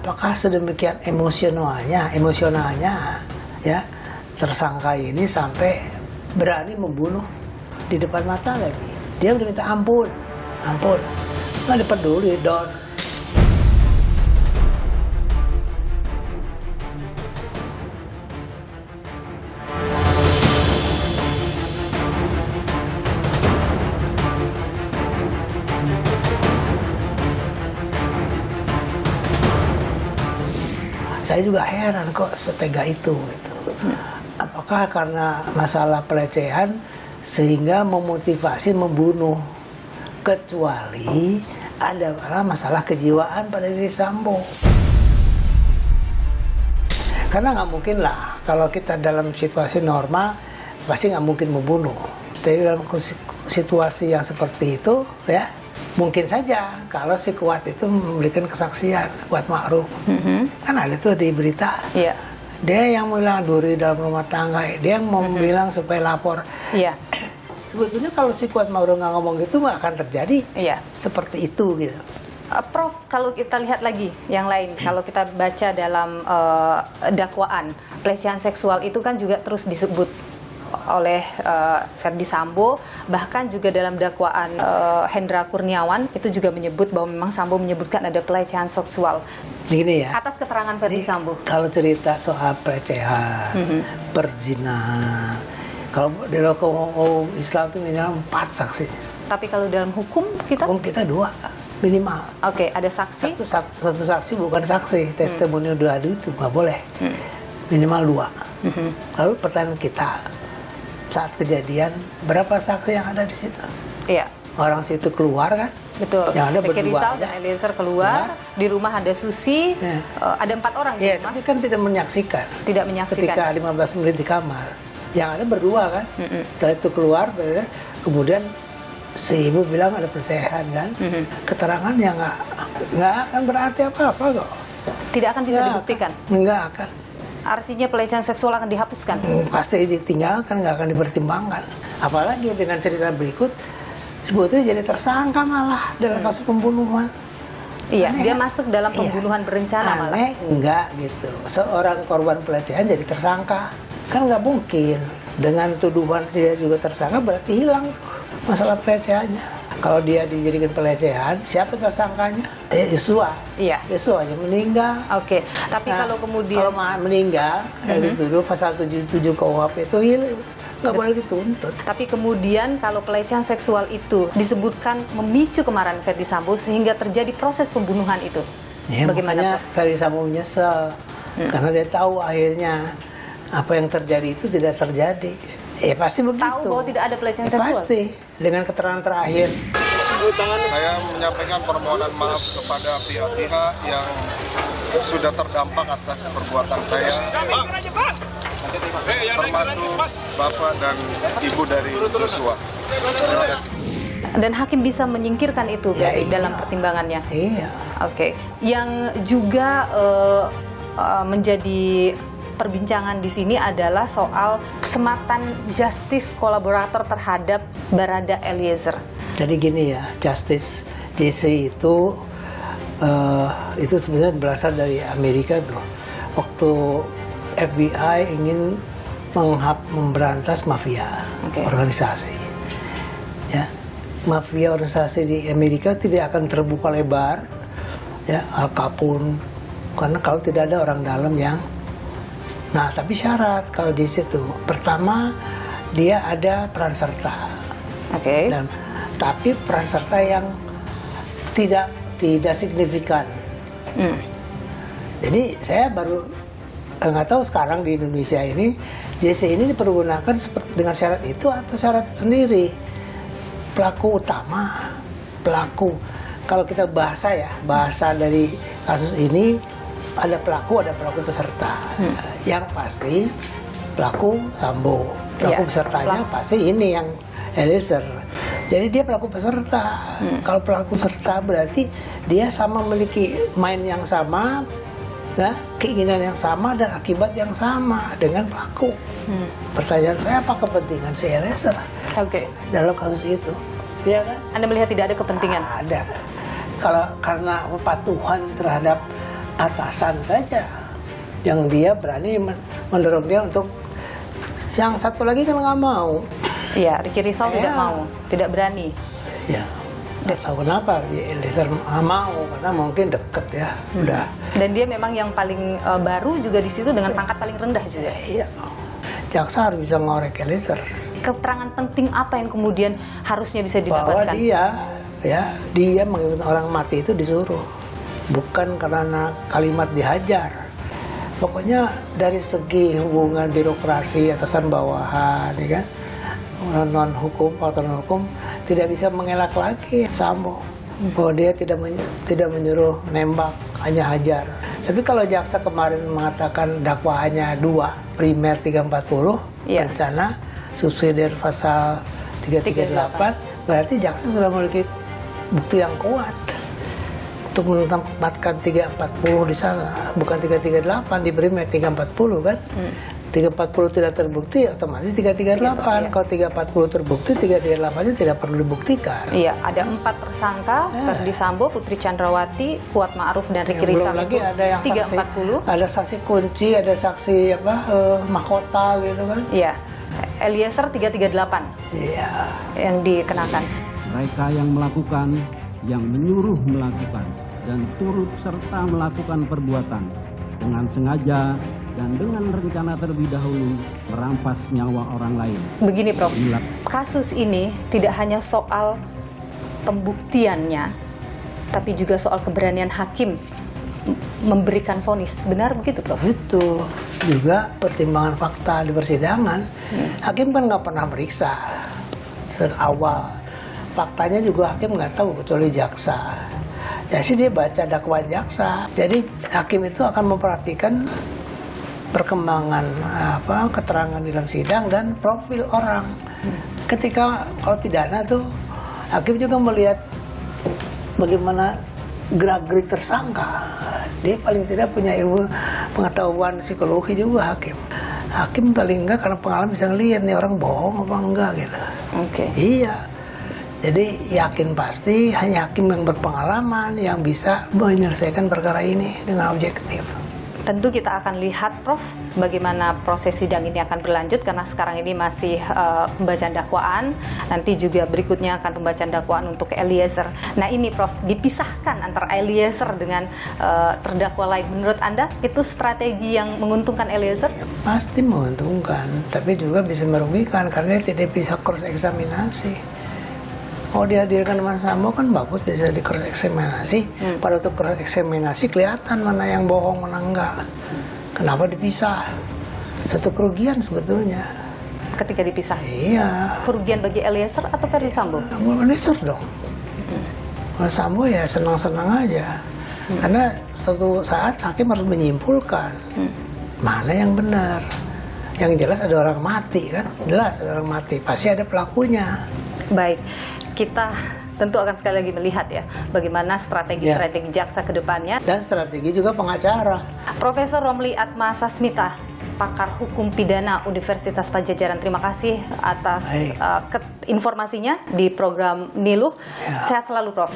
apakah sedemikian emosionalnya ya tersangka ini sampai berani membunuh di depan mata lagi. Dia udah minta ampun, nggak dipeduli, Don. Saya juga heran kok setega itu gitu. Apakah karena masalah pelecehan sehingga memotivasi membunuh, kecuali ada masalah kejiwaan pada diri Sambo. Karena nggak mungkin lah kalau kita dalam situasi normal pasti nggak mungkin membunuh. Tapi dalam situasi yang seperti itu ya mungkin saja kalau si Kuat itu memberikan kesaksian, Kuat Ma'ruf. Kan ada tuh di berita. Iya. Dia yang bilang duri dalam rumah tangga, dia yang mau bilang supaya lapor. Iya. Sebetulnya kalau si Kuat Ma'ruf nggak ngomong gitu nggak akan terjadi. Iya. Seperti itu gitu. Prof, kalau kita lihat lagi yang lain, kalau kita baca dalam dakwaan pelecehan seksual itu kan juga terus disebut oleh Ferdy Sambo, bahkan juga dalam dakwaan Hendra Kurniawan itu juga menyebut bahwa memang Sambo menyebutkan ada pelecehan seksual. Begini ya. Atas keterangan Ferdy Sambo. Kalau cerita soal pelecehan, perzinahan, kalau di hukum Islam itu minimal 4 saksi. Tapi kalau dalam hukum kita? Hukum kita 2 minimal. Oke, ada saksi. Satu saksi bukan saksi, testimoni dua itu nggak boleh. Minimal 2. Lalu pertanyaan kita, saat kejadian berapa saksi yang ada di situ? Iya. Orang situ keluar kan? Betul. Yang ada Ricky berdua Rizal aja. dan Eliezer keluar. Di rumah ada Susi. Ya. Ada 4 orang di Iya, rumah. tapi kan tidak menyaksikan. Tidak menyaksikan. Ketika 15 menit di kamar, yang ada berdua kan? Setelah itu keluar, kemudian si ibu bilang ada pelecehan kan? Keterangan yang nggak akan berarti apa-apa kok. Tidak akan bisa Nggak dibuktikan. Nggak akan. Artinya pelecehan seksual akan dihapuskan. Pasti ditinggalkan, nggak akan dipertimbangkan. Apalagi dengan cerita berikut, sebetulnya jadi tersangka malah dalam kasus pembunuhan. Iya, Aneh, dia kan? masuk dalam pembunuhan berencana malah. Aneh enggak gitu. Seorang korban pelecehan jadi tersangka. Kan nggak mungkin. Dengan tuduhan dia juga tersangka berarti hilang masalah pelecehannya. Kalau dia dijadikan pelecehan, siapa tersangkanya? Yosua. Iya. Yosua aja meninggal. Oke, tapi kalau kemudian kalau meninggal, dituduh pasal 77 KUHP itu nggak boleh dituntut. Tapi kemudian kalau pelecehan seksual itu disebutkan memicu kemarahan Ferdy Sambo sehingga terjadi proses pembunuhan itu. Ya, bagaimana? Makanya Ferdy Sambo menyesal karena dia tahu akhirnya apa yang terjadi itu tidak terjadi. Ya pasti begitu. Tahu bahwa tidak ada pelecehan seksual. Pasti dengan keterangan terakhir. Saya menyampaikan permohonan maaf kepada pihak-pihak yang sudah terdampak atas perbuatan saya, termasuk Bapak dan Ibu dari Joshua. Terima kasih. Dan hakim bisa menyingkirkan itu Ya, berarti iya. dalam pertimbangannya. Iya. Oke. Yang juga menjadi perbincangan di sini adalah soal kesematan justice kolaborator terhadap Barada Eliezer. Jadi gini ya, Justice JC itu sebenarnya berasal dari Amerika tuh. Waktu FBI ingin memberantas mafia organisasi. Ya, mafia organisasi di Amerika tidak akan terbuka lebar, ya, Al Capone, karena kalau tidak ada orang dalam yang. Nah, tapi syarat kalau di situ, pertama dia ada peran serta. Oke. Dan tapi peran serta yang tidak signifikan. Jadi saya baru nggak tahu sekarang di Indonesia ini JC ini dipergunakan seperti dengan syarat itu atau syarat sendiri. Pelaku utama, pelaku. Kalau kita bahasa dari kasus ini ada pelaku peserta. Yang pasti pelaku Sambo, pelaku pesertanya pasti ini yang Eliezer. Jadi dia pelaku peserta. Kalau pelaku peserta berarti dia sama memiliki main yang sama, ya, keinginan yang sama dan akibat yang sama dengan pelaku. Pertanyaan saya, apa kepentingan si Eliezer dalam kasus itu? Ya kan? Anda melihat tidak ada kepentingan? Ada. Karena kepatuhan terhadap atasan saja yang dia berani mendorong dia untuk, yang satu lagi kan nggak mau. Iya, Ricky Rizal tidak Ya. mau, tidak berani. Ya, nggak tahu kenapa Eliezer mau, karena mungkin deket ya, udah. Dan dia memang yang paling baru juga di situ dengan pangkat paling rendah juga. Iya, jaksa harus bisa ngorek Eliezer Keterangan penting apa yang kemudian harusnya bisa bahwa didapatkan? dia mengingat orang mati itu disuruh, bukan karena kalimat dihajar. Pokoknya dari segi hubungan birokrasi atasan bawahan, ya kan, non hukum, faktor non hukum tidak bisa mengelak lagi Sambo bahwa dia tidak menyuruh nembak, hanya hajar. Tapi kalau jaksa kemarin mengatakan dakwaannya 2, primer 340, Iya. rencana subsidiar pasal 338, berarti jaksa sudah memiliki bukti yang kuat untuk menempatkan 340 di sana, bukan 338 di primer 340 kan. 340 tidak terbukti, otomatis 338. Kalau 340 terbukti, 338 itu tidak perlu dibuktikan. Iya, ada 4 tersangka, Ferdi Sambo, Putri Chandrawati, Kuat Ma'ruf, dan Ricky Yang belum Rizal. lagi ada yang 340. saksi, ada saksi kunci, ada saksi mahkota gitu kan. Iya, Eliezer 338 Iya. yang dikenakan. Mereka yang melakukan, yang menyuruh melakukan, dan turut serta melakukan perbuatan dengan sengaja dan dengan rencana terlebih dahulu merampas nyawa orang lain. Begini, Prof. Inilah Kasus ini tidak hanya soal pembuktiannya, tapi juga soal keberanian hakim memberikan vonis. Benar begitu, Prof? Itu juga pertimbangan fakta di persidangan. Hakim kan nggak pernah meriksa sejak awal. Faktanya juga hakim nggak tahu kecuali jaksa. Ya sih dia baca dakwaan jaksa. Jadi hakim itu akan memperhatikan perkembangan keterangan di dalam sidang dan profil orang. Ketika kalau pidana tuh hakim juga melihat bagaimana gerak-gerik tersangka. Dia paling tidak punya ilmu pengetahuan psikologi juga hakim. Hakim paling enggak karena pengalaman bisa ngelihat nih orang bohong apa enggak gitu. Oke. Iya. Jadi yakin pasti hanya hakim yang berpengalaman yang bisa menyelesaikan perkara ini dengan objektif. Tentu kita akan lihat, Prof, bagaimana proses sidang ini akan berlanjut, karena sekarang ini masih pembacaan dakwaan, nanti juga berikutnya akan pembacaan dakwaan untuk Eliezer. Nah ini, Prof, dipisahkan antara Eliezer dengan terdakwa lain. Menurut Anda, itu strategi yang menguntungkan Eliezer? Pasti menguntungkan, tapi juga bisa merugikan karena tidak bisa cross eksaminasi. Kalau dihadirkan Mas Sambo kan bagus, bisa di cross eksaminasi. Pada waktu cross eksaminasi kelihatan mana yang bohong, mana enggak. Kenapa dipisah? Satu kerugian sebetulnya. Ketika dipisah, Iya. kerugian bagi Eliezer atau Ferdi Sambo? Eliezer dong. Mas Sambo ya senang-senang aja. Karena suatu saat hakim harus menyimpulkan mana yang benar. Yang jelas ada orang mati kan? Jelas ada orang mati. Pasti ada pelakunya. Baik, kita tentu akan sekali lagi melihat ya bagaimana strategi-strategi jaksa ke depannya. Dan strategi juga pengacara. Profesor Romli Atma Sasmita, pakar hukum pidana Universitas Padjadjaran, terima kasih atas Baik. informasinya di program Niluh. Ya. Sehat selalu, Prof.